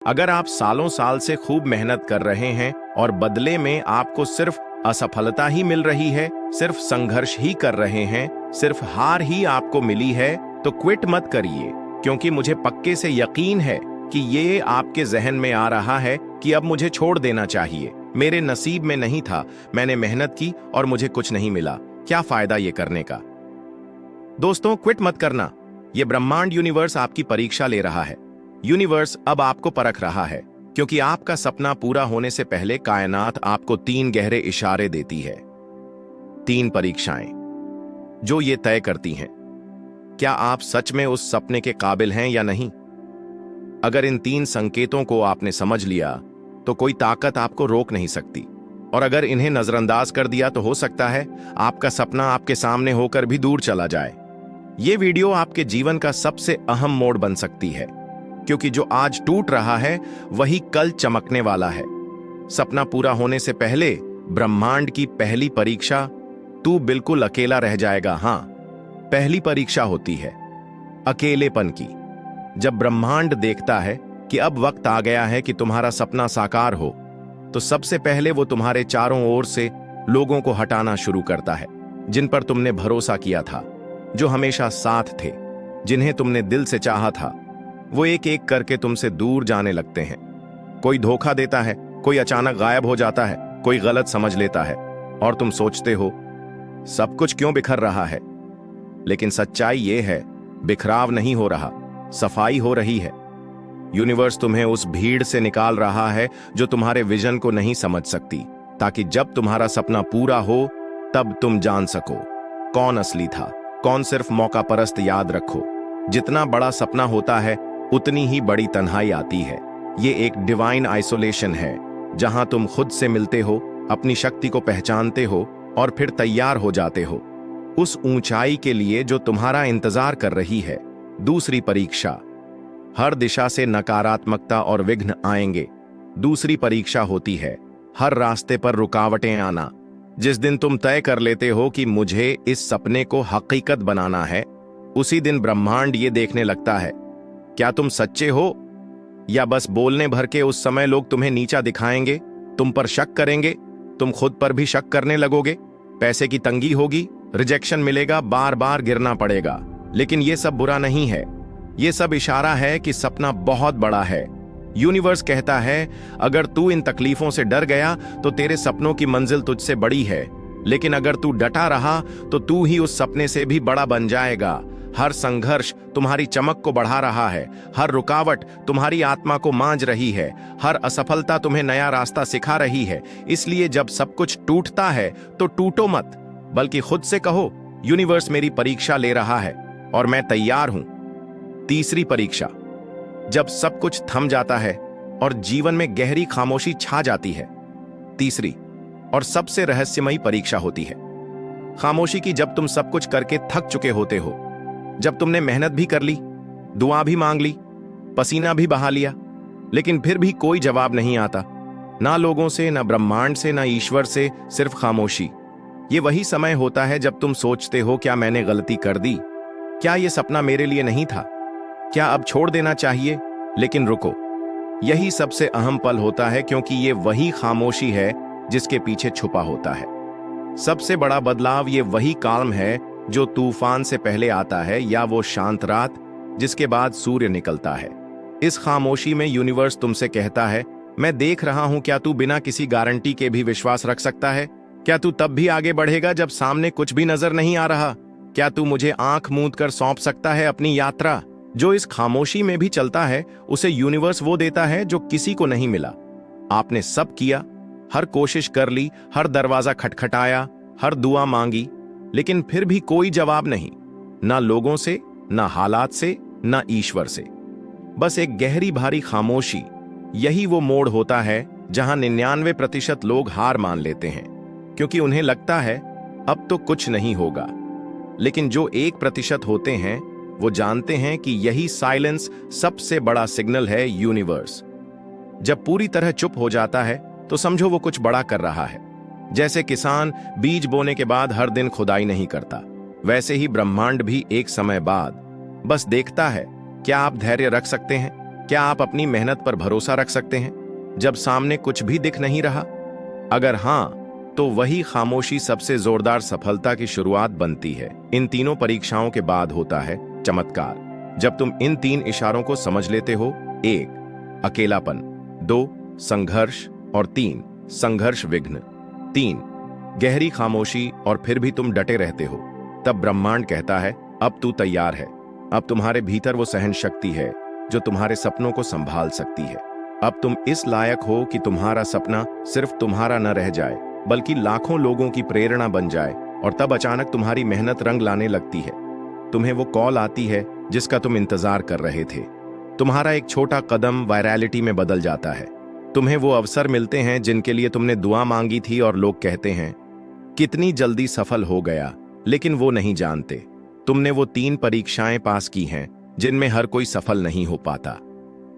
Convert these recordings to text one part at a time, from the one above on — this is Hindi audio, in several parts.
अगर आप सालों साल से खूब मेहनत कर रहे हैं और बदले में आपको सिर्फ असफलता ही मिल रही है, सिर्फ संघर्ष ही कर रहे हैं, सिर्फ हार ही आपको मिली है, तो क्विट मत करिए, क्योंकि मुझे पक्के से यकीन है कि ये आपके जहन में आ रहा है कि अब मुझे छोड़ देना चाहिए, मेरे नसीब में नहीं था, मैंने मेहनत की और मुझे कुछ नहीं मिला, क्या फायदा ये करने का। दोस्तों, क्विट मत करना। ये ब्रह्मांड यूनिवर्स आपकी परीक्षा ले रहा है। यूनिवर्स अब आपको परख रहा है, क्योंकि आपका सपना पूरा होने से पहले कायनात आपको 3 गहरे इशारे देती है। 3 परीक्षाएं जो ये तय करती हैं क्या आप सच में उस सपने के काबिल हैं या नहीं। अगर इन 3 संकेतों को आपने समझ लिया तो कोई ताकत आपको रोक नहीं सकती, और अगर इन्हें नजरअंदाज कर दिया तो हो सकता है आपका सपना आपके सामने होकर भी दूर चला जाए। ये वीडियो आपके जीवन का सबसे अहम मोड़ बन सकती है, क्योंकि जो आज टूट रहा है वही कल चमकने वाला है। सपना पूरा होने से पहले ब्रह्मांड की पहली परीक्षा, तू बिल्कुल अकेला रह जाएगा। हां, पहली परीक्षा होती है अकेलेपन की। जब ब्रह्मांड देखता है कि अब वक्त आ गया है कि तुम्हारा सपना साकार हो, तो सबसे पहले वो तुम्हारे चारों ओर से लोगों को हटाना शुरू करता है, जिन पर तुमने भरोसा किया था, जो हमेशा साथ थे, जिन्हें तुमने दिल से चाहा था। वो एक एक करके तुमसे दूर जाने लगते हैं। कोई धोखा देता है, कोई अचानक गायब हो जाता है, कोई गलत समझ लेता है, और तुम सोचते हो सब कुछ क्यों बिखर रहा है। लेकिन सच्चाई ये है, बिखराव नहीं हो रहा, सफाई हो रही है। यूनिवर्स तुम्हें उस भीड़ से निकाल रहा है जो तुम्हारे विजन को नहीं समझ सकती, ताकि जब तुम्हारा सपना पूरा हो तब तुम जान सको कौन असली था, कौन सिर्फ मौका परस्त। याद रखो, जितना बड़ा सपना होता है उतनी ही बड़ी तन्हाई आती है। ये एक डिवाइन आइसोलेशन है, जहां तुम खुद से मिलते हो, अपनी शक्ति को पहचानते हो और फिर तैयार हो जाते हो उस ऊंचाई के लिए जो तुम्हारा इंतजार कर रही है। दूसरी परीक्षा, हर दिशा से नकारात्मकता और विघ्न आएंगे। दूसरी परीक्षा होती है हर रास्ते पर रुकावटें आना। जिस दिन तुम तय कर लेते हो कि मुझे इस सपने को हकीकत बनाना है, उसी दिन ब्रह्मांड ये देखने लगता है क्या तुम सच्चे हो या बस बोलने भर के। उस समय लोग तुम्हें नीचा दिखाएंगे, तुम पर शक करेंगे, तुम खुद पर भी शक करने लगोगे। पैसे की तंगी होगी, रिजेक्शन मिलेगा, बार बार गिरना पड़ेगा। लेकिन ये सब बुरा नहीं है, ये सब इशारा है कि सपना बहुत बड़ा है। यूनिवर्स कहता है अगर तू इन तकलीफों से डर गया तो तेरे सपनों की मंजिल तुझसे बड़ी है, लेकिन अगर तू डटा रहा तो तू ही उस सपने से भी बड़ा बन जाएगा। हर संघर्ष तुम्हारी चमक को बढ़ा रहा है, हर रुकावट तुम्हारी आत्मा को मांझ रही है, हर असफलता तुम्हें नया रास्ता सिखा रही है। इसलिए जब सब कुछ टूटता है तो टूटो मत, बल्कि खुद से कहो यूनिवर्स मेरी परीक्षा ले रहा है और मैं तैयार हूं। तीसरी परीक्षा, जब सब कुछ थम जाता है और जीवन में गहरी खामोशी छा जाती है। तीसरी और सबसे रहस्यमयी परीक्षा होती है खामोशी की। जब तुम सब कुछ करके थक चुके होते हो, जब तुमने मेहनत भी कर ली, दुआ भी मांग ली, पसीना भी बहा लिया, लेकिन फिर भी कोई जवाब नहीं आता, ना लोगों से, ना ब्रह्मांड से, ना ईश्वर से, सिर्फ खामोशी। ये वही समय होता है जब तुम सोचते हो क्या मैंने गलती कर दी, क्या ये सपना मेरे लिए नहीं था, क्या अब छोड़ देना चाहिए। लेकिन रुको, यही सबसे अहम पल होता है, क्योंकि ये वही खामोशी है जिसके पीछे छुपा होता है सबसे बड़ा बदलाव। ये वही काल्म है जो तूफान से पहले आता है, या वो शांत रात जिसके बाद सूर्य निकलता है। इस खामोशी में यूनिवर्स तुमसे कहता है मैं देख रहा हूं, क्या तू बिना किसी गारंटी के भी विश्वास रख सकता है? क्या तू तब भी आगे बढ़ेगा जब सामने कुछ भी नजर नहीं आ रहा? क्या तू मुझे आंख मूंद कर सौंप सकता है अपनी यात्रा? जो इस खामोशी में भी चलता है उसे यूनिवर्स वो देता है जो किसी को नहीं मिला। आपने सब किया, हर कोशिश कर ली, हर दरवाजा खटखटाया, हर दुआ मांगी, लेकिन फिर भी कोई जवाब नहीं, ना लोगों से, ना हालात से, ना ईश्वर से। बस एक गहरी भारी खामोशी। यही वो मोड़ होता है जहां 99% लोग हार मान लेते हैं, क्योंकि उन्हें लगता है अब तो कुछ नहीं होगा। लेकिन जो 1% होते हैं वो जानते हैं कि यही साइलेंस सबसे बड़ा सिग्नल है यूनिवर्स। जब पूरी तरह चुप हो जाता है तो समझो वो कुछ बड़ा कर रहा है। जैसे किसान बीज बोने के बाद हर दिन खुदाई नहीं करता, वैसे ही ब्रह्मांड भी एक समय बाद बस देखता है क्या आप धैर्य रख सकते हैं, क्या आप अपनी मेहनत पर भरोसा रख सकते हैं जब सामने कुछ भी दिख नहीं रहा? अगर हाँ, तो वही खामोशी सबसे जोरदार सफलता की शुरुआत बनती है। इन तीनों परीक्षाओं के बाद होता है चमत्कार। जब तुम इन 3 इशारों को समझ लेते हो, 1 अकेलापन, 2 संघर्ष और 3 संघर्ष विघ्न, 3 गहरी खामोशी और फिर भी तुम डटे रहते हो, तब ब्रह्मांड कहता है अब तू तैयार है। अब तुम्हारे भीतर वो सहन शक्ति है जो तुम्हारे सपनों को संभाल सकती है। अब तुम इस लायक हो कि तुम्हारा सपना सिर्फ तुम्हारा न रह जाए बल्कि लाखों लोगों की प्रेरणा बन जाए। और तब अचानक तुम्हारी मेहनत रंग लाने लगती है। तुम्हें वो कॉल आती है जिसका तुम इंतजार कर रहे थे। तुम्हारा एक छोटा कदम वायरलिटी में बदल जाता है। तुम्हें वो अवसर मिलते हैं जिनके लिए तुमने दुआ मांगी थी और लोग कहते हैं कितनी जल्दी सफल हो गया। लेकिन वो नहीं जानते तुमने वो 3 परीक्षाएं पास की हैं जिनमें हर कोई सफल नहीं हो पाता।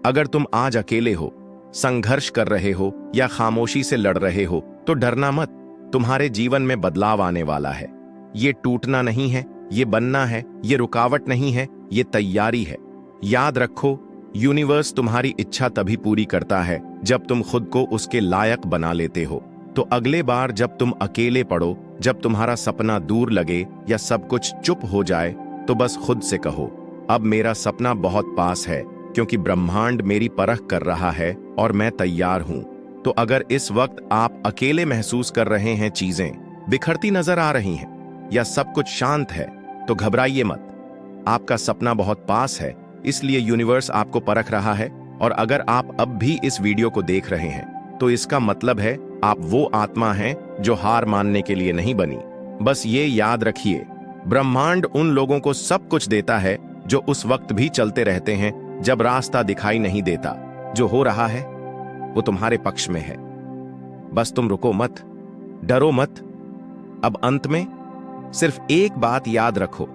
अगर तुम आज अकेले हो, संघर्ष कर रहे हो या खामोशी से लड़ रहे हो तो डरना मत। तुम्हारे जीवन में बदलाव आने वाला है। ये टूटना नहीं है, ये बनना है। ये रुकावट नहीं है, ये तैयारी है। याद रखो, यूनिवर्स तुम्हारी इच्छा तभी पूरी करता है जब तुम खुद को उसके लायक बना लेते हो। तो अगले बार जब तुम अकेले पड़ो, जब तुम्हारा सपना दूर लगे या सब कुछ चुप हो जाए, तो बस खुद से कहो अब मेरा सपना बहुत पास है, क्योंकि ब्रह्मांड मेरी परख कर रहा है और मैं तैयार हूं। तो अगर इस वक्त आप अकेले महसूस कर रहे हैं, चीजें बिखरती नजर आ रही हैं या सब कुछ शांत है, तो घबराइए मत। आपका सपना बहुत पास है, इसलिए यूनिवर्स आपको परख रहा है। और अगर आप अब भी इस वीडियो को देख रहे हैं तो इसका मतलब है आप वो आत्मा हैं जो हार मानने के लिए नहीं बनी। बस ये याद रखिए, ब्रह्मांड उन लोगों को सब कुछ देता है जो उस वक्त भी चलते रहते हैं जब रास्ता दिखाई नहीं देता। जो हो रहा है वो तुम्हारे पक्ष में है। बस तुम रुको मत, डरो मत। अब अंत में सिर्फ एक बात याद रखो,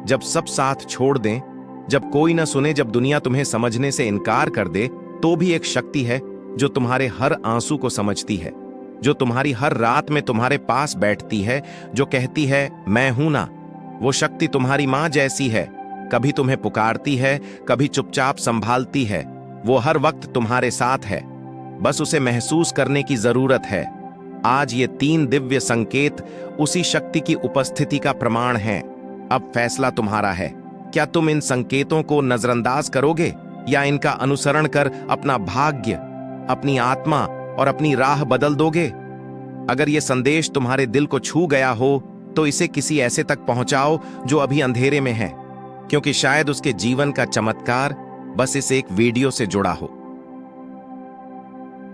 जब सब साथ छोड़ दें, जब कोई ना सुने, जब दुनिया तुम्हें समझने से इनकार कर दे, तो भी एक शक्ति है जो तुम्हारे हर आंसू को समझती है, जो तुम्हारी हर रात में तुम्हारे पास बैठती है, जो कहती है मैं हूं ना। वो शक्ति तुम्हारी मां जैसी है, कभी तुम्हें पुकारती है, कभी चुपचाप संभालती है। वो हर वक्त तुम्हारे साथ है, बस उसे महसूस करने की जरूरत है। आज ये 3 दिव्य संकेत उसी शक्ति की उपस्थिति का प्रमाण हैं। अब फैसला तुम्हारा है, क्या तुम इन संकेतों को नजरअंदाज करोगे या इनका अनुसरण कर अपना भाग्य, अपनी आत्मा और अपनी राह बदल दोगे? अगर ये संदेश तुम्हारे दिल को छू गया हो तो इसे किसी ऐसे तक पहुंचाओ जो अभी अंधेरे में है, क्योंकि शायद उसके जीवन का चमत्कार बस इस एक वीडियो से जुड़ा हो।